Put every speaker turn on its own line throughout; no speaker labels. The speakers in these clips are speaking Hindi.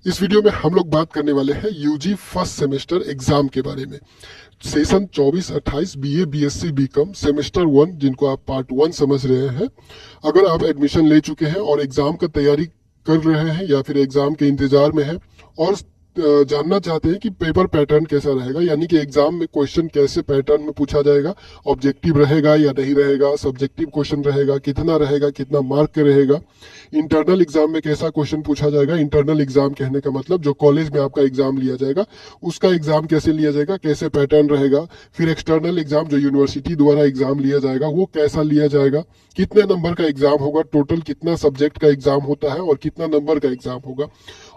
इस वीडियो में हम लोग बात करने वाले हैं यूजी फर्स्ट सेमेस्टर एग्जाम के बारे में। Session 24-28 BA BSc BCom semester 1, जिनको आप पार्ट 1 समझ रहे हैं। अगर आप एडमिशन ले चुके हैं और एग्जाम का तैयारी कर रहे हैं या फिर एग्जाम के इंतजार में हैं और जानना चाहते हैं कि पेपर पैटर्न कैसा रहेगा, यानी कि एग्जाम में क्वेश्चन कैसे पैटर्न में पूछा जाएगा, ऑब्जेक्टिव रहेगा या नहीं रहेगा, सब्जेक्टिव क्वेश्चन रहेगा, कितना मार्क का रहेगा, इंटरनल एग्जाम में कैसा क्वेश्चन पूछा जाएगा। इंटरनल एग्जाम कहने का मतलब जो कॉलेज में आपका एग्जाम लिया जाएगा उसका एग्जाम कैसे लिया जाएगा, कैसे पैटर्न रहेगा। फिर एक्सटर्नल एग्जाम जो यूनिवर्सिटी द्वारा एग्जाम लिया जाएगा वो कैसा लिया जाएगा, कितने नंबर का एग्जाम होगा, टोटल कितना सब्जेक्ट का एग्जाम होता है और कितना नंबर का एग्जाम होगा।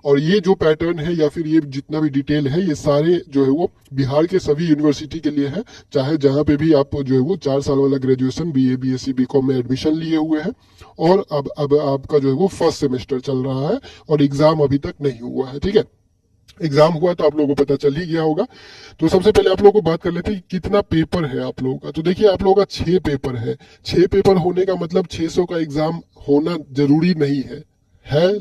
और ये जो पैटर्न है या फिर ये जितना भी डिटेल है, ये सारे जो है वो बिहार के सभी यूनिवर्सिटी के लिए है, चाहे जहां पे भी आप जो है वो 4 साल वाला ग्रेजुएशन बीए बीएससी बीकॉम में एडमिशन लिए हुए हैं और अब आपका जो है वो फर्स्ट सेमेस्टर चल रहा है और एग्जाम अभी तक नहीं हुआ है। ठीक है, एग्जाम हुआ तो आप लोगों को पता चल ही गया होगा। तो सबसे पहले आप लोगों को बात कर लेते हैं कि कितना पेपर है आप लोगों का। तो देखिए, आप लोगों का 6 पेपर है। 6 पेपर होने का मतलब 600 का एग्जाम होना जरूरी नहीं है,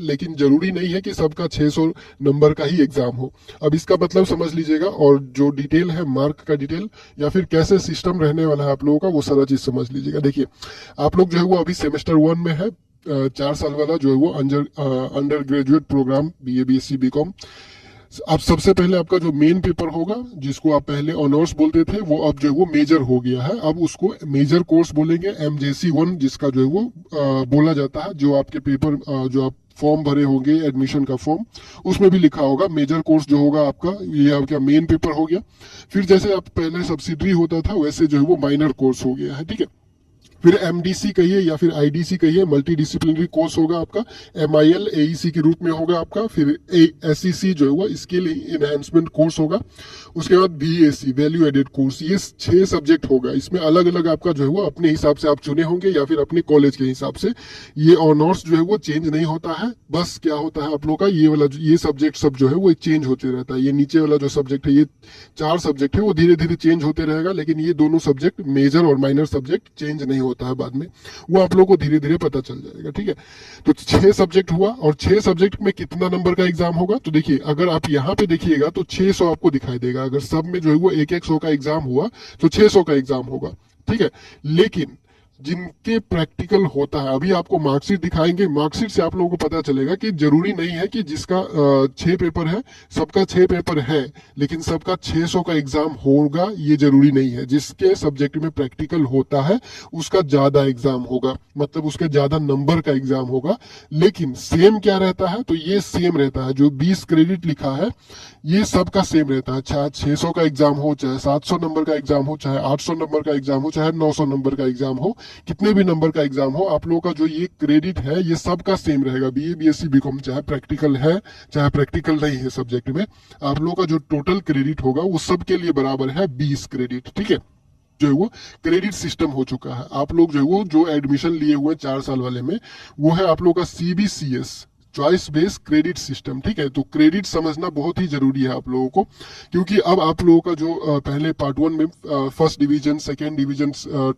लेकिन जरूरी नहीं है कि सबका 600 नंबर का ही एग्जाम हो। अब इसका मतलब समझ लीजिएगा, और जो डिटेल है मार्क का डिटेल या फिर कैसे सिस्टम रहने वाला है आप लोगों का, वो सारा चीज समझ लीजिएगा। देखिए, आप लोग जो है वो अभी सेमेस्टर 1 में है, 4 साल वाला जो है वो under graduate programme BA BSc BCom. अब सबसे पहले आपका जो मेन पेपर होगा, जिसको आप पहले ऑनर्स बोलते थे, वो अब जो है वो मेजर हो गया है। अब उसको मेजर कोर्स बोलेंगे, MJC 1 जिसका जो है वो बोला जाता है। जो आपके पेपर जो आप फॉर्म भरे होंगे एडमिशन का फॉर्म, उसमें भी लिखा होगा मेजर कोर्स जो होगा आपका, ये आपका मेन पेपर हो गया। फिर जैसे आप पहले सब्सिडरी होता था वैसे जो है वो माइनर कोर्स हो गया है। ठीक है, फिर MDC कहिए या फिर IDC कहिए, मल्टी डिसिप्लिनरी कोर्स होगा आपका। MIL AEC के रूप में होगा आपका। फिर SEC जो है वो स्किल इनहेंसमेंट कोर्स होगा। उसके बाद BAC वैल्यू एडेड कोर्स। ये 6 सब्जेक्ट होगा। इसमें अलग अलग आपका जो है वो अपने हिसाब से आप चुने होंगे या फिर अपने कॉलेज के हिसाब से। ये ऑनर्स जो है वो चेंज नहीं होता है। बस क्या होता है आप लोग का, ये वाला ये सब्जेक्ट सब जो है वो चेंज होते रहता है। ये नीचे वाला जो सब्जेक्ट है, ये 4 सब्जेक्ट है, वो धीरे धीरे चेंज होते रहेगा। लेकिन ये दोनों सब्जेक्ट मेजर और माइनर सब्जेक्ट चेंज नहीं होता है बाद में, वो आप लोगों को धीरे धीरे पता चल जाएगा। ठीक है, तो 6 सब्जेक्ट हुआ और 6 सब्जेक्ट में कितना नंबर का एग्जाम होगा। तो देखिए, अगर आप यहाँ पे देखिएगा तो 600 आपको दिखाई देगा। अगर सब में जो है वो 100 का एग्जाम हुआ तो 600 का एग्जाम होगा। ठीक है, लेकिन जिनके प्रैक्टिकल होता है, अभी आपको मार्कशीट दिखाएंगे, मार्कशीट से आप लोगों को पता चलेगा कि जरूरी नहीं है कि जिसका 6 पेपर है सबका 6 पेपर है, लेकिन सबका 600 का एग्जाम होगा ये जरूरी नहीं है। जिसके सब्जेक्ट में प्रैक्टिकल होता है उसका ज्यादा एग्जाम होगा, मतलब उसके ज्यादा नंबर का एग्जाम होगा। लेकिन सेम क्या रहता है, तो ये सेम रहता है। जो 20 क्रेडिट लिखा है ये सबका सेम रहता है, चाहे 600 का एग्जाम हो, चाहे 700 नंबर का एग्जाम हो, चाहे 800 नंबर का एग्जाम हो, चाहे 900 नंबर का एग्जाम हो, कितने भी नंबर का एग्जाम हो, आप लोगों का जो ये क्रेडिट है ये सबका सेम रहेगा। बीए बीएससी बीकॉम चाहे प्रैक्टिकल है चाहे प्रैक्टिकल नहीं है सब्जेक्ट में, आप लोगों का जो टोटल क्रेडिट होगा वो सबके लिए बराबर है 20 क्रेडिट। ठीक है, जो है वो क्रेडिट सिस्टम हो चुका है। आप लोग जो है वो जो एडमिशन लिए हुए 4 साल वाले में, वो है आप लोग का CBCS choice based credit system. ठीक है, तो क्रेडिट समझना बहुत ही जरूरी है आप लोगों को, क्योंकि अब आप लोगों का जो पहले पार्ट 1 में first division, second division,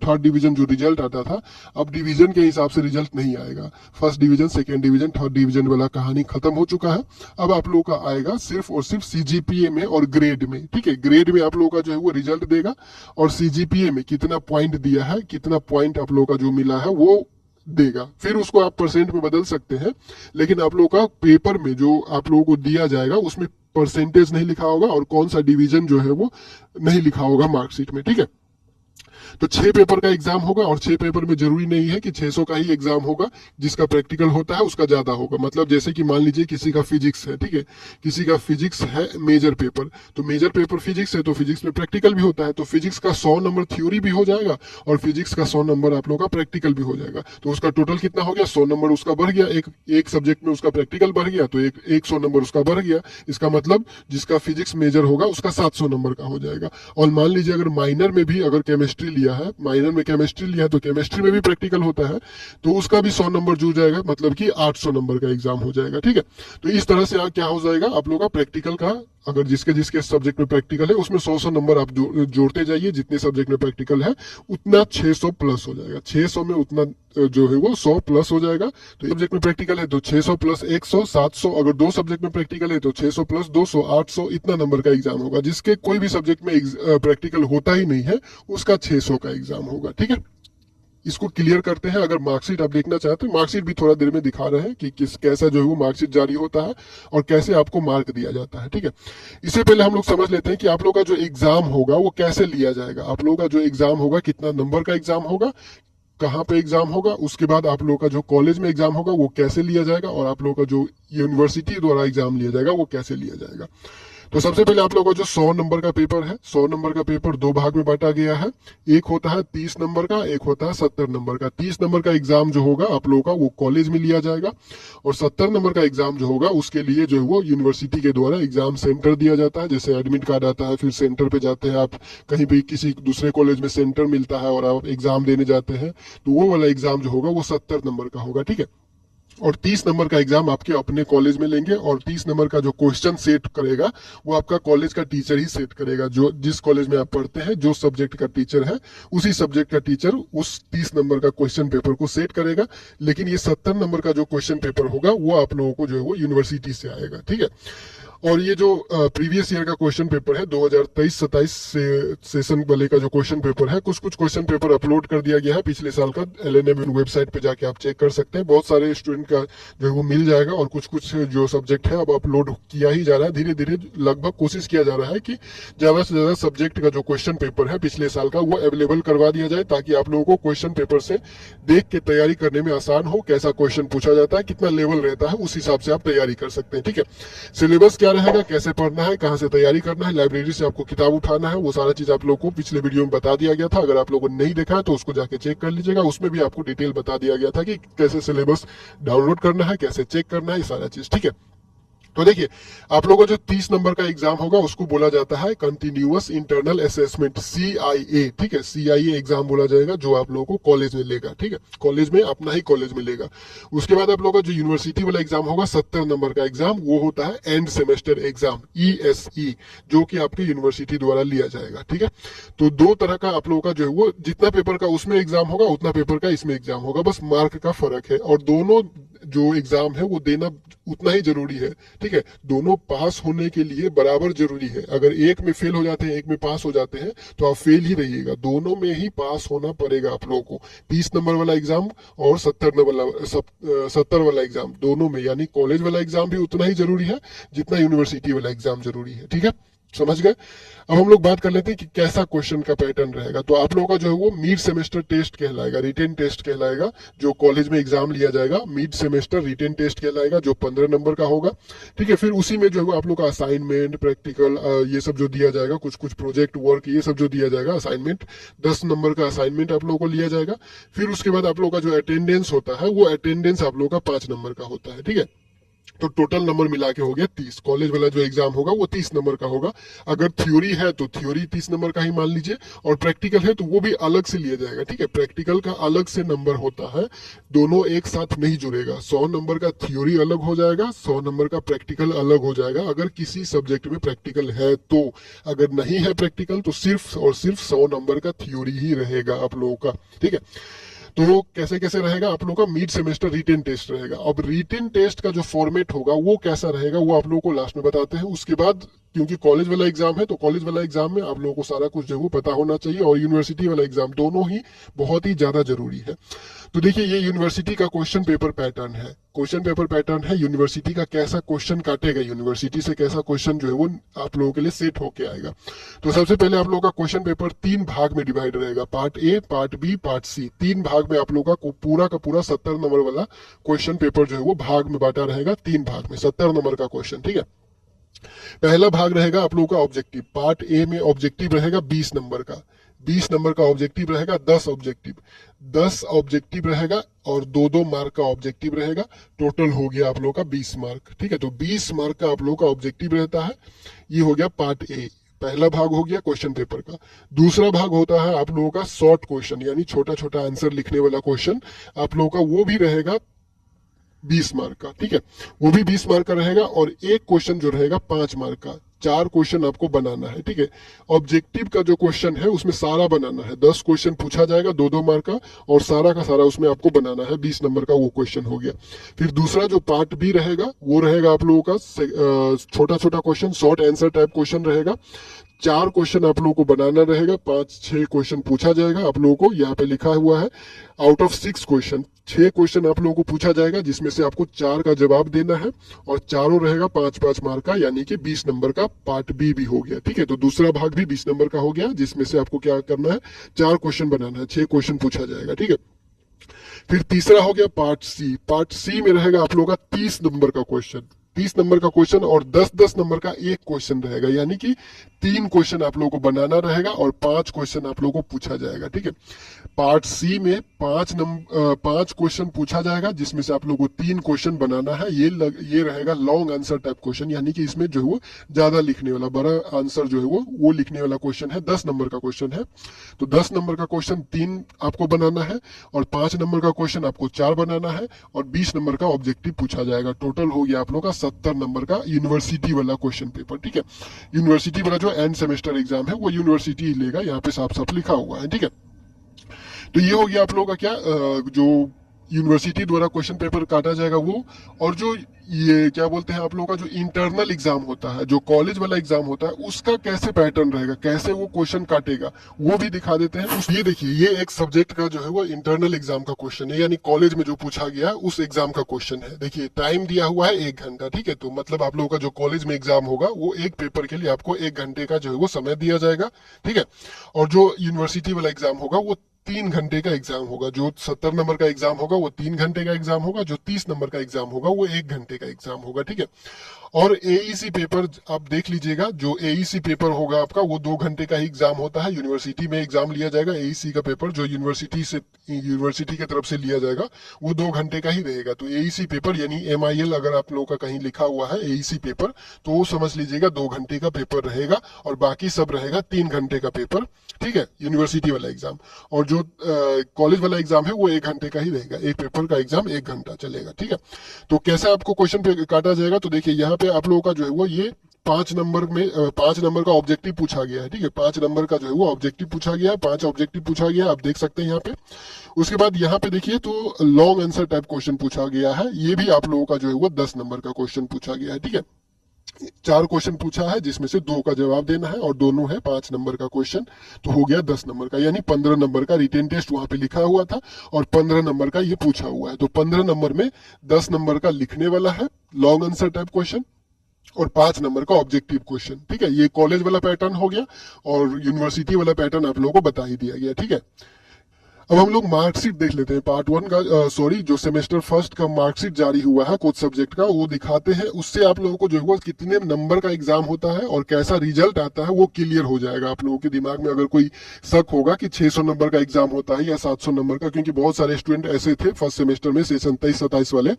third division जो रिजल्ट आता था, अब डिवीजन के हिसाब से रिजल्ट नहीं आएगा। First division, second division, third division वाला कहानी खत्म हो चुका है। अब आप लोगों का आएगा सिर्फ और सिर्फ CGPA में और ग्रेड में। ठीक है, ग्रेड में आप लोगों का जो है वो रिजल्ट देगा और CGPA में कितना पॉइंट दिया है, कितना पॉइंट आप लोगों का जो मिला है वो देगा। फिर उसको आप परसेंट में बदल सकते हैं, लेकिन आप लोगों का पेपर में जो आप लोगों को दिया जाएगा उसमें परसेंटेज नहीं लिखा होगा और कौन सा डिवीजन जो है वो नहीं लिखा होगा मार्कशीट में। ठीक है, तो 6 पेपर का एग्जाम होगा और 6 पेपर में जरूरी नहीं है कि 600 का ही एग्जाम होगा। जिसका प्रैक्टिकल होता है उसका ज्यादा होगा। मतलब जैसे कि मान लीजिए किसी का फिजिक्स है, ठीक है, किसी का फिजिक्स है मेजर पेपर, तो मेजर पेपर फिजिक्स है तो फिजिक्स में प्रैक्टिकल भी होता है, तो फिजिक्स का 100 नंबर थ्योरी भी हो जाएगा और फिजिक्स का 100 नंबर आप लोग का प्रैक्टिकल भी हो जाएगा। तो उसका टोटल कितना हो गया, 100 नंबर उसका बढ़ गया। एक सब्जेक्ट में उसका प्रैक्टिकल बढ़ गया तो एक 100 नंबर उसका बढ़ गया। इसका मतलब जिसका फिजिक्स मेजर होगा उसका 700 नंबर का हो जाएगा। और मान लीजिए अगर माइनर में भी अगर केमिस्ट्री लिया है, माइनर में केमिस्ट्री लिया है तो केमिस्ट्री में भी प्रैक्टिकल होता है, तो उसका भी 100 नंबर जुड़ जाएगा, मतलब कि 800 नंबर का एग्जाम हो जाएगा। ठीक है, तो इस तरह से क्या हो जाएगा, आप लोग का प्रैक्टिकल का अगर जिसके जिसके सब्जेक्ट में प्रैक्टिकल है उसमें 100 नंबर आप जोड़ते जाइए, जितने सब्जेक्ट में प्रैक्टिकल है उतना 600 प्लस हो जाएगा। 600 में उतना जो है वो 100 प्लस हो जाएगा। तो सब्जेक्ट में प्रैक्टिकल है तो 600 प्लस 100 700, अगर 2 सब्जेक्ट में प्रैक्टिकल है तो 600 प्लस 200 800, इतना नंबर का एग्जाम होगा। जिसके कोई भी सब्जेक्ट में प्रैक्टिकल होता ही नहीं है उसका 600 का एग्जाम होगा। ठीक है, इसको क्लियर करते हैं। अगर मार्कशीट आप देखना चाहते हैं, मार्कशीट भी थोड़ा देर में दिखा रहे हैं कि किस कैसा जो है वो मार्कशीट जारी होता है और कैसे आपको मार्क दिया जाता है। ठीक है, इससे पहले हम लोग समझ लेते हैं कि आप लोग का जो एग्जाम होगा वो कैसे लिया जाएगा। आप लोग का जो एग्जाम होगा कितना नंबर का एग्जाम होगा, कहाँ पे एग्जाम होगा, उसके बाद आप लोग का जो कॉलेज में एग्जाम होगा वो कैसे लिया जाएगा, और आप लोग का जो यूनिवर्सिटी द्वारा एग्जाम लिया जाएगा वो कैसे लिया जाएगा। तो सबसे पहले आप लोगों का जो 100 नंबर का पेपर है, 100 नंबर का पेपर 2 भाग में बांटा गया है। एक होता है 30 नंबर का, एक होता है 70 नंबर का। 30 नंबर का एग्जाम जो होगा आप लोगों का वो कॉलेज में लिया जाएगा, और 70 नंबर का एग्जाम जो होगा उसके लिए जो है वो यूनिवर्सिटी के द्वारा एग्जाम सेंटर दिया जाता है। जैसे एडमिट कार्ड आता है, फिर सेंटर पे जाते हैं आप, कहीं भी किसी दूसरे कॉलेज में सेंटर मिलता है और आप एग्जाम देने जाते हैं, तो वो वाला एग्जाम जो होगा वो 70 नंबर का होगा। ठीक है, और 30 नंबर का एग्जाम आपके अपने कॉलेज में लेंगे, और 30 नंबर का जो क्वेश्चन सेट करेगा वो आपका कॉलेज का टीचर ही सेट करेगा। जो जिस कॉलेज में आप पढ़ते हैं, जो सब्जेक्ट का टीचर है उसी सब्जेक्ट का टीचर उस 30 नंबर का क्वेश्चन पेपर को सेट करेगा। लेकिन ये 70 नंबर का जो क्वेश्चन पेपर होगा वो आप लोगों को जो है वो यूनिवर्सिटी से आएगा। ठीक है, और ये जो प्रीवियस ईयर का क्वेश्चन पेपर है 2023-27 सेशन वाले का जो क्वेश्चन पेपर है, कुछ कुछ क्वेश्चन पेपर अपलोड कर दिया गया है पिछले साल का। LNM वेबसाइट पे जाके आप चेक कर सकते हैं। बहुत सारे स्टूडेंट का जो है वो मिल जाएगा, और कुछ कुछ जो सब्जेक्ट है अब अपलोड किया ही जा रहा है। धीरे धीरे लगभग कोशिश किया जा रहा है कि ज्यादा से ज्यादा सब्जेक्ट का जो क्वेश्चन पेपर है पिछले साल का वो अवेलेबल करवा दिया जाए, ताकि आप लोगों को क्वेश्चन पेपर से देख के तैयारी करने में आसान हो। कैसा क्वेश्चन पूछा जाता है, कितना लेवल रहता है, उस हिसाब से आप तैयारी कर सकते हैं। ठीक है, सिलेबस क्या रहेगा, कैसे पढ़ना है, कहां से तैयारी करना है, लाइब्रेरी से आपको किताब उठाना है, वो सारा चीज आप लोग को पिछले वीडियो में बता दिया गया था। अगर आप लोगों ने नहीं देखा है तो उसको जाके चेक कर लीजिएगा, उसमें भी आपको डिटेल बता दिया गया था कि कैसे सिलेबस डाउनलोड करना है, कैसे चेक करना है, ये सारा चीज। ठीक है, तो देखिए आप लोगों का जो 30 नंबर का एग्जाम होगा उसको बोला जाता है कंटिन्यूअस इंटरनल असेसमेंट, CIA। ठीक है, CIA एग्जाम बोला जाएगा, जो आप लोगों को कॉलेज में लेगा। ठीक है, कॉलेज में अपना ही कॉलेज में लेगा। उसके बाद आप लोगों का जो यूनिवर्सिटी वाला एग्जाम होगा 70 नंबर का एग्जाम, वो होता है एंड सेमेस्टर एग्जाम, ESE, जो कि आपके यूनिवर्सिटी द्वारा लिया जाएगा। ठीक है, तो 2 तरह का आप लोगों का जो है वो जितना पेपर का उसमें एग्जाम होगा उतना पेपर का इसमें एग्जाम होगा, बस मार्क का फर्क है। और दोनों जो एग्जाम है वो देना उतना ही जरूरी है। ठीक है, दोनों पास होने के लिए बराबर जरूरी है। अगर एक में फेल हो जाते हैं, एक में पास हो जाते हैं, तो आप फेल ही रहिएगा। दोनों में ही पास होना पड़ेगा आप लोगों को। 30 नंबर वाला एग्जाम और 70 वाला एग्जाम, दोनों में, यानी कॉलेज वाला एग्जाम भी उतना ही जरूरी है जितना यूनिवर्सिटी वाला एग्जाम जरूरी है। ठीक है, समझ गए। अब हम लोग बात कर लेते हैं कि कैसा क्वेश्चन का पैटर्न रहेगा। तो आप लोगों का जो है वो मिड सेमेस्टर टेस्ट कहलाएगा, रिटेन टेस्ट कहलाएगा, जो कॉलेज में एग्जाम लिया जाएगा। मिड सेमेस्टर रिटेन टेस्ट कहलाएगा, जो 15 नंबर का होगा। ठीक है, फिर उसी में जो है वो आप लोग का असाइनमेंट, प्रैक्टिकल, ये सब जो दिया जाएगा, कुछ कुछ प्रोजेक्ट वर्क, ये सब जो दिया जाएगा, असाइनमेंट 10 नंबर का असाइनमेंट आप लोगों को लिया जाएगा। फिर उसके बाद आप लोग का जो अटेंडेंस होता है वो अटेंडेंस आप लोग का 5 नंबर का होता है। ठीक है, तो टोटल नंबर मिला के हो गया 30। कॉलेज वाला जो एग्जाम होगा वो 30 नंबर का होगा। अगर थ्योरी है तो थ्योरी 30 नंबर का ही मान लीजिए, और प्रैक्टिकल है तो वो भी अलग से लिया जाएगा। ठीक है, प्रैक्टिकल का अलग से नंबर होता है, दोनों एक साथ नहीं जुड़ेगा। 100 नंबर का थ्योरी अलग हो जाएगा, 100 नंबर का प्रैक्टिकल अलग हो जाएगा, अगर किसी सब्जेक्ट में प्रैक्टिकल है तो। अगर नहीं है प्रैक्टिकल तो सिर्फ और सिर्फ 100 नंबर का थ्योरी ही रहेगा आप लोगों का। ठीक है, तो कैसे कैसे रहेगा आप लोगों का मिड सेमेस्टर रिटेन टेस्ट रहेगा। अब रिटेन टेस्ट का जो फॉर्मेट होगा वो कैसा रहेगा वो आप लोगों को लास्ट में बताते हैं। उसके बाद क्योंकि कॉलेज वाला एग्जाम है तो कॉलेज वाला एग्जाम में आप लोगों को सारा कुछ जो है वो पता होना चाहिए, और यूनिवर्सिटी वाला एग्जाम, दोनों ही बहुत ही ज्यादा जरूरी है। तो देखिए ये यूनिवर्सिटी का क्वेश्चन पेपर पैटर्न है। क्वेश्चन पेपर पैटर्न है यूनिवर्सिटी का, कैसा क्वेश्चन काटेगा यूनिवर्सिटी से, कैसा क्वेश्चन जो है वो आप लोगों के लिए सेट होके आएगा। तो सबसे पहले आप लोगों का क्वेश्चन पेपर 3 भाग में डिवाइड रहेगा, part A, part B, part C। 3 भाग में आप लोगों का पूरा का पूरा 70 नंबर वाला क्वेश्चन पेपर जो है वो भाग में बांटा रहेगा, 3 भाग में 70 नंबर का क्वेश्चन। ठीक है, पहला भाग रहेगा आप लोगों का ऑब्जेक्टिव। पार्ट A में ऑब्जेक्टिव रहेगा 20 नंबर का, 20 नंबर का ऑब्जेक्टिव रहेगा, 10 ऑब्जेक्टिव रहेगा, और 2-2 मार्क का ऑब्जेक्टिव रहेगा। टोटल हो गया आप लोगों का 20 मार्क। ठीक है, तो 20 मार्क का आप लोगों का ऑब्जेक्टिव रहता है। ये हो गया पार्ट A, पहला भाग हो गया क्वेश्चन पेपर का। दूसरा भाग होता है आप लोगों का शॉर्ट क्वेश्चन, यानी छोटा छोटा आंसर लिखने वाला क्वेश्चन आप लोगों का, वो भी रहेगा 20 मार्क का। ठीक है, वो भी 20 मार्क का रहेगा, और एक क्वेश्चन जो रहेगा 5 मार्क का। 4 क्वेश्चन आपको बनाना है, ठीक है। ऑब्जेक्टिव का जो क्वेश्चन है उसमें सारा बनाना है, 10 क्वेश्चन पूछा जाएगा 2-2 मार्क का, और सारा का सारा उसमें आपको बनाना है, 20 नंबर का वो क्वेश्चन हो गया। फिर दूसरा जो पार्ट बी रहेगा वो रहेगा आप लोगों का छोटा छोटा question, short answer type question रहेगा। 4 क्वेश्चन आप लोगों को बनाना रहेगा, 5-6 क्वेश्चन पूछा जाएगा आप लोगों को। यहाँ पे लिखा हुआ है आउट ऑफ 6 क्वेश्चन, 6 क्वेश्चन आप लोगों को पूछा जाएगा, जिसमें से आपको 4 का जवाब देना है, और चारों रहेगा 5-5 मार्क का, यानी कि 20 नंबर का पार्ट बी भी हो गया, ठीक है। तो दूसरा भाग भी 20 नंबर का हो गया, जिसमें से आपको क्या करना है, 4 क्वेश्चन बनाना है, 6 क्वेश्चन पूछा जाएगा, ठीक है। फिर तीसरा हो गया पार्ट सी। पार्ट सी में रहेगा आप लोगों का 30 नंबर का क्वेश्चन, 30 नंबर का क्वेश्चन, और 10-10 नंबर का एक क्वेश्चन रहेगा, यानी कि 3 क्वेश्चन आप लोगों को बनाना रहेगा और 5 क्वेश्चन आप लोगों को पूछा जाएगा, ठीक है। पार्ट सी में 5 क्वेश्चन पूछा जाएगा, जिसमें से आप लोगों को 3 क्वेश्चन बनाना है। ये रहेगा लॉन्ग आंसर टाइप क्वेश्चन, यानी कि इसमें जो है वो ज्यादा लिखने वाला, बड़ा आंसर जो है वो लिखने वाला क्वेश्चन है, 10 नंबर का क्वेश्चन है। तो 10 नंबर का क्वेश्चन 3 आपको बनाना है, और 5 नंबर का क्वेश्चन आपको 4 बनाना है, और 20 नंबर का ऑब्जेक्टिव पूछा जाएगा। टोटल हो गया आप लोगों का 70 नंबर का यूनिवर्सिटी वाला क्वेश्चन पेपर, ठीक है। यूनिवर्सिटी वाला जो एंड सेमेस्टर एग्जाम है वो यूनिवर्सिटी ही लेगा, यहाँ पे साफ साफ लिखा हुआ है, ठीक है। तो ये हो गया आप लोगों का क्या जो यूनिवर्सिटी द्वारा क्वेश्चन पेपर काटा जाएगा वो। और जो ये क्या बोलते हैं आप लोगों का जो इंटरनल एग्जाम होता है, जो कॉलेज वाला एग्जाम होता है, उसका कैसे पैटर्न रहेगा, कैसे वो क्वेश्चन काटेगा, वो भी दिखा देते हैं। ये देखिए, ये एक सब्जेक्ट का जो है वो इंटरनल एग्जाम का क्वेश्चन है, यानी कॉलेज में जो पूछा गया है उस एग्जाम का क्वेश्चन है। देखिए टाइम दिया हुआ है 1 घंटा, ठीक है। तो मतलब आप लोगों का जो कॉलेज में एग्जाम होगा वो एक पेपर के लिए आपको 1 घंटे का जो है वो समय दिया जाएगा, ठीक है। और जो यूनिवर्सिटी वाला एग्जाम होगा वो 3 घंटे का एग्जाम होगा। जो 70 नंबर का एग्जाम होगा वो 3 घंटे का एग्जाम होगा, जो 30 नंबर का एग्जाम होगा वो 1 घंटे का एग्जाम होगा, ठीक है। और एईसी पेपर आप देख लीजिएगा, जो एईसी पेपर होगा आपका वो 2 घंटे का ही एग्जाम होता है। यूनिवर्सिटी में एग्जाम लिया जाएगा, एईसी का पेपर जो यूनिवर्सिटी की तरफ से लिया जाएगा वो 2 घंटे का ही रहेगा। तो एईसी पेपर यानी MIL अगर आप लोगों का कहीं लिखा हुआ है एईसी पेपर, तो वो समझ लीजिएगा 2 घंटे का पेपर रहेगा, और बाकी सब रहेगा 3 घंटे का पेपर, ठीक है, यूनिवर्सिटी वाला एग्जाम। और जो कॉलेज वाला एग्जाम है वो 1 घंटे का ही रहेगा, एक पेपर का एग्जाम 1 घंटा चलेगा, ठीक है। तो कैसे आपको क्वेश्चन पे काटा जाएगा, तो देखिए यहाँ पे आप लोगों का जो है वो ये 5 नंबर का ऑब्जेक्टिव पूछा गया है, ठीक है। 5 नंबर का जो है वो ऑब्जेक्टिव पूछा गया है, 5 ऑब्जेक्टिव पूछा गया है, आप देख सकते हैं यहाँ पे। उसके बाद यहाँ पे देखिए तो लॉन्ग आंसर टाइप क्वेश्चन पूछा गया है, ये भी आप लोगों का जो है वो 10 नंबर का क्वेश्चन पूछा गया है, ठीक है। 4 क्वेश्चन पूछा है, जिसमें से 2 का जवाब देना है, और दोनों है 5 नंबर का क्वेश्चन, तो हो गया 10 नंबर का, यानी 15 नंबर का रिटेन टेस्ट वहां पे लिखा हुआ था, और 15 नंबर का ये पूछा हुआ है। तो 15 नंबर में 10 नंबर का लिखने वाला है लॉन्ग आंसर टाइप क्वेश्चन, और 5 नंबर का ऑब्जेक्टिव क्वेश्चन, ठीक है। ये कॉलेज वाला पैटर्न हो गया, और यूनिवर्सिटी वाला पैटर्न आप लोगों को बता ही दिया गया, ठीक है। अब हम लोग मार्कशीट देख लेते हैं, पार्ट 1 का जो सेमेस्टर फर्स्ट का मार्कशीट जारी हुआ है कुछ सब्जेक्ट का, वो दिखाते हैं। उससे आप लोगों को जो है कितने नंबर का एग्जाम होता है और कैसा रिजल्ट आता है वो क्लियर हो जाएगा आप लोगों के दिमाग में। अगर कोई शक होगा कि 600 नंबर का एग्जाम होता है या 700 नंबर का, क्योंकि बहुत सारे स्टूडेंट ऐसे थे फर्स्ट सेमेस्टर में से 27-27 वाले,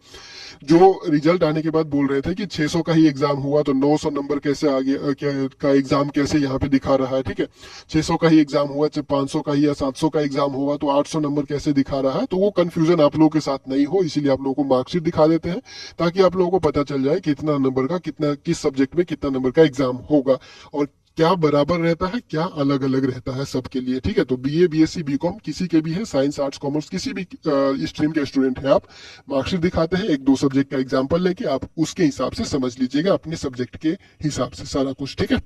जो रिजल्ट आने के बाद बोल रहे थे कि 600 का ही एग्जाम हुआ, तो 900 नंबर कैसे आ गया, का एग्जाम कैसे यहाँ पे दिखा रहा है, ठीक है। 600 का ही एग्जाम हुआ, चाहे 500 का ही या 700 का एग्जाम हुआ, तो 800 नंबर कैसे दिखा रहा है। तो वो कंफ्यूजन आप लोगों के साथ नहीं हो, इसीलिए आप लोगों को मार्कशीट दिखा देते हैं, ताकि आप लोगों को पता चल जाए कितना नंबर का, कितना किस सब्जेक्ट में कितना नंबर का एग्जाम होगा, और क्या बराबर रहता है, क्या अलग अलग रहता है सबके लिए, ठीक है। तो BA BSc BCom किसी के भी है, साइंस आर्ट्स कॉमर्स किसी भी स्ट्रीम के स्टूडेंट है, आप मार्कशीट दिखाते हैं, 1-2 सब्जेक्ट का एग्जाम्पल लेके आप उसके हिसाब से समझ लीजिएगा, अपने सब्जेक्ट के हिसाब से सारा कुछ, ठीक है।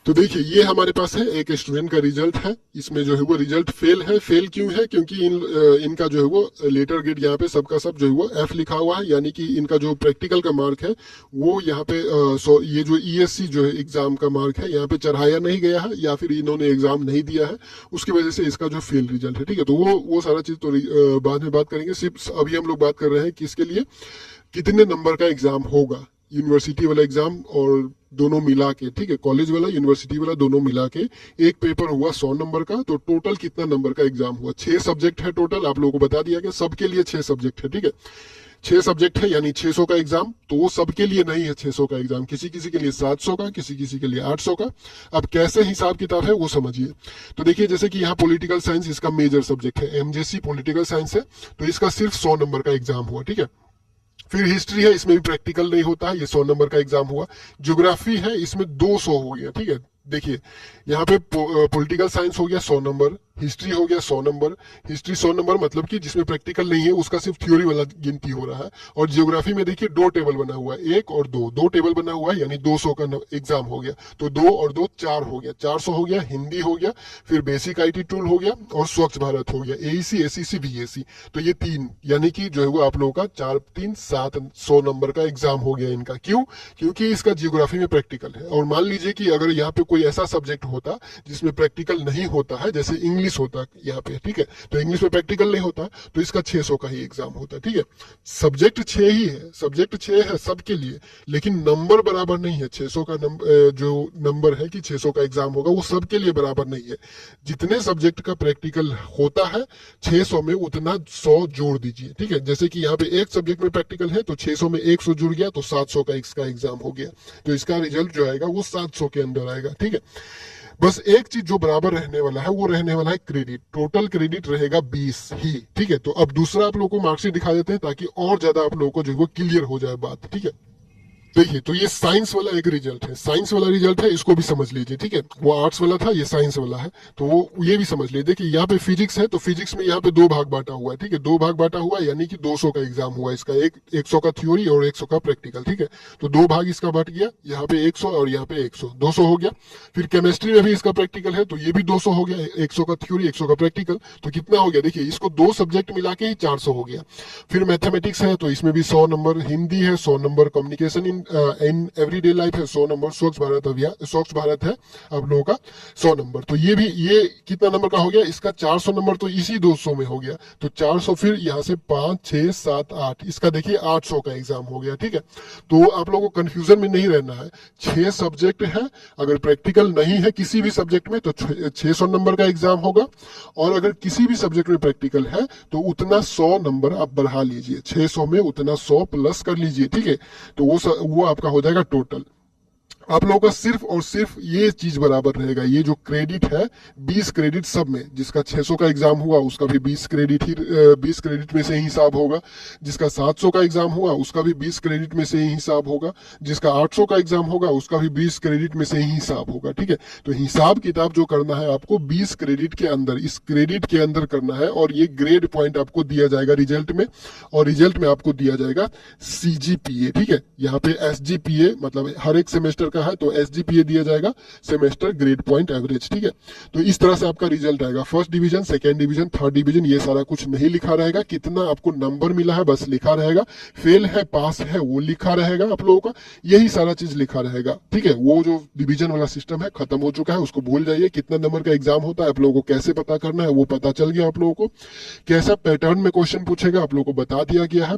तो देखिए ये हमारे पास है एक स्टूडेंट का रिजल्ट है, इसमें जो है वो रिजल्ट फेल है। फेल क्यों है, क्योंकि इनका जो है वो लेटर ग्रेड यहाँ पे सबका सब जो है वो F लिखा हुआ है, यानी कि इनका जो प्रैक्टिकल का मार्क है वो यहाँ पे ये जो ESC जो है एग्जाम का मार्क है यहाँ पे चढ़ाया नहीं गया है, या फिर इन्होंने एग्जाम नहीं दिया है, उसकी वजह से इसका जो फेल रिजल्ट है, ठीक है। तो वो सारा चीज तो बाद में बात करेंगे, सिर्फ अभी हम लोग बात कर रहे हैं किसके लिए, कितने नंबर का एग्जाम होगा, यूनिवर्सिटी वाला एग्जाम और दोनों मिला के, ठीक है, कॉलेज वाला यूनिवर्सिटी वाला दोनों मिला के एक पेपर हुआ 100 नंबर का, तो टोटल कितना नंबर का एग्जाम हुआ, 6 सब्जेक्ट है टोटल, आप लोगों को बता दिया गया सबके लिए 6 सब्जेक्ट है, ठीक है। 6 सब्जेक्ट है यानी 600 का एग्जाम, तो वो सबके लिए नहीं है 600 का एग्जाम, किसी किसी के लिए 700 का, किसी किसी के लिए 800 का। अब कैसे हिसाब किताब है वो समझिए। तो देखिए जैसे कि यहाँ पॉलिटिकल साइंस इसका मेजर सब्जेक्ट है, MJC पॉलिटिकल साइंस है, तो इसका सिर्फ 100 नंबर का एग्जाम हुआ, ठीक है। फिर हिस्ट्री है, इसमें भी प्रैक्टिकल नहीं होता है, ये 100 नंबर का एग्जाम हुआ। ज्योग्राफी है, इसमें 200 हो गया, ठीक है। देखिए यहाँ पे पॉलिटिकल साइंस हो गया 100 नंबर, हिस्ट्री हो गया 100 नंबर। हिस्ट्री 100 नंबर मतलब कि जिसमें प्रैक्टिकल नहीं है उसका सिर्फ थ्योरी वाला गिनती हो रहा है। और जियोग्राफी में देखिए 2 टेबल बना हुआ है, 1 और 2, 2 टेबल बना हुआ है, यानी 200 का एग्जाम हो गया। तो 2 और 2 4 हो गया, 400 हो गया। हिंदी हो गया, फिर बेसिक आईटी टूल हो गया, और स्वच्छ भारत हो गया, एईसी एसईसी बीएससी। तो ये 3, यानी कि जो है वो आप लोगों का 4 3 7 100 नंबर का एग्जाम हो गया इनका। क्यों? क्योंकि इसका जियोग्राफी में प्रैक्टिकल है। और मान लीजिए कि अगर यहाँ पे कोई ऐसा सब्जेक्ट होता जिसमें प्रैक्टिकल नहीं होता है, जैसे इंग्लिश होता यहाँ पे, ठीक है, तो इंग्लिश में प्रैक्टिकल नहीं होता तो इसका 600 का ही एग्जाम होता, ठीक है। सब्जेक्ट 6 ही है, सब्जेक्ट 6 है सबके लिए, लेकिन नंबर बराबर नहीं है। 600 का जो नंबर है कि 600 का एग्जाम होगा वो सबके लिए बराबर नहीं है। जितने सब्जेक्ट का प्रैक्टिकल होता है 600 में उतना 100 जोड़ दीजिए, ठीक है। जैसे कि यहाँ पे एक सब्जेक्ट में प्रैक्टिकल है तो 600 में 100 जुड़ गया तो 700 का इसका एग्जाम हो गया। तो इसका रिजल्ट जो आएगा वो 700 के अंदर आएगा, ठीक है। बस एक चीज जो बराबर रहने वाला है वो रहने वाला है क्रेडिट। टोटल क्रेडिट रहेगा 20 ही, ठीक है। तो अब दूसरा आप लोगों को मार्कशीट दिखा देते हैं ताकि और ज्यादा आप लोगों को जो है वो क्लियर हो जाए बात, ठीक है। देखिए तो ये साइंस वाला एक रिजल्ट है, साइंस वाला रिजल्ट है, इसको भी समझ लीजिए, ठीक है। वो आर्ट्स वाला था, ये साइंस वाला है, तो वो ये भी समझ लीजिए। देखिए यहाँ पे फिजिक्स है, तो फिजिक्स में यहाँ पे 2 भाग बांटा हुआ है, ठीक है। 2 भाग बांटा हुआ है, यानी कि 200 का एग्जाम हुआ इसका, 100 का थ्योरी और 100 का प्रैक्टिकल, ठीक है। तो 2 भाग इसका बांट गया, यहाँ पे 100 और यहाँ पे 100, 200 हो गया। फिर केमिस्ट्री में भी इसका प्रैक्टिकल है, तो ये भी 200 हो गया, 100 का थ्योरी 100 का प्रैक्टिकल, तो कितना हो गया? देखिए इसको 2 सब्जेक्ट मिला के ही 400 हो गया। फिर मैथमेटिक्स है, तो इसमें भी 100 नंबर, हिंदी है 100 number, communication in everyday life है 100 नंबर, स्वच्छ भारत अभियान, स्वच्छ भारत है आप लोगों का 100 नंबर। तो ये कितना नंबर का हो गया? इसका 400 नंबर तो इसी 200 में हो गया, तो 400 फिर यहाँ से 5 6 7 8, इसका देखिए 800 का एग्जाम हो गया, ठीक है। तो आप लोगों को कंफ्यूजन में नहीं रहना है। 6 सब्जेक्ट है, अगर प्रैक्टिकल नहीं है किसी भी सब्जेक्ट में तो 600 नंबर का एग्जाम होगा, और अगर किसी भी सब्जेक्ट में प्रैक्टिकल है तो उतना 100 नंबर आप बढ़ा लीजिए, 600 में उतना 100 प्लस कर लीजिए, ठीक है। तो वो आपका हो जाएगा टोटल। आप लोगों का सिर्फ और सिर्फ ये चीज बराबर रहेगा, ये जो क्रेडिट है 20 क्रेडिट सब में, जिसका 600 का एग्जाम हुआ उसका भी 20 क्रेडिट ही 20 क्रेडिट में से ही हिसाब होगा, जिसका 700 का एग्जाम हुआ उसका भी 20 क्रेडिट में से ही हिसाब होगा, जिसका 800 का एग्जाम होगा उसका भी 20 क्रेडिट में से ही हिसाब होगा, ठीक है। तो हिसाब किताब जो करना है आपको 20 क्रेडिट के अंदर, इस क्रेडिट के अंदर करना है, और ये ग्रेड पॉइंट आपको दिया जाएगा रिजल्ट में, और रिजल्ट में आपको दिया जाएगा CGPA, ठीक है। यहाँ पे SGPA मतलब हर एक सेमेस्टर है, तो SGPA दिया जाएगा, सेमेस्टर ग्रेड पॉइंट एवरेज, ठीक है। तो इस तरह से आपका रिजल्ट आएगा। First division, second division, third division, ये सारा कुछ नहीं लिखा रहेगा, कितना आपको नंबर मिला है बस लिखा रहेगा, फेल है पास है वो लिखा रहेगा आप लोगों का, यही सारा चीज लिखा रहेगा, ठीक है। वो जो डिवीजन वाला सिस्टम है खत्म हो चुका है, उसको भूल जाइए। कितना नंबर का एग्जाम होता है आप लोगों को कैसे पता करना है वो पता चल गया आप लोगों को। कैसा पैटर्न में क्वेश्चन पूछेगा आप लोगों को बता दिया गया है।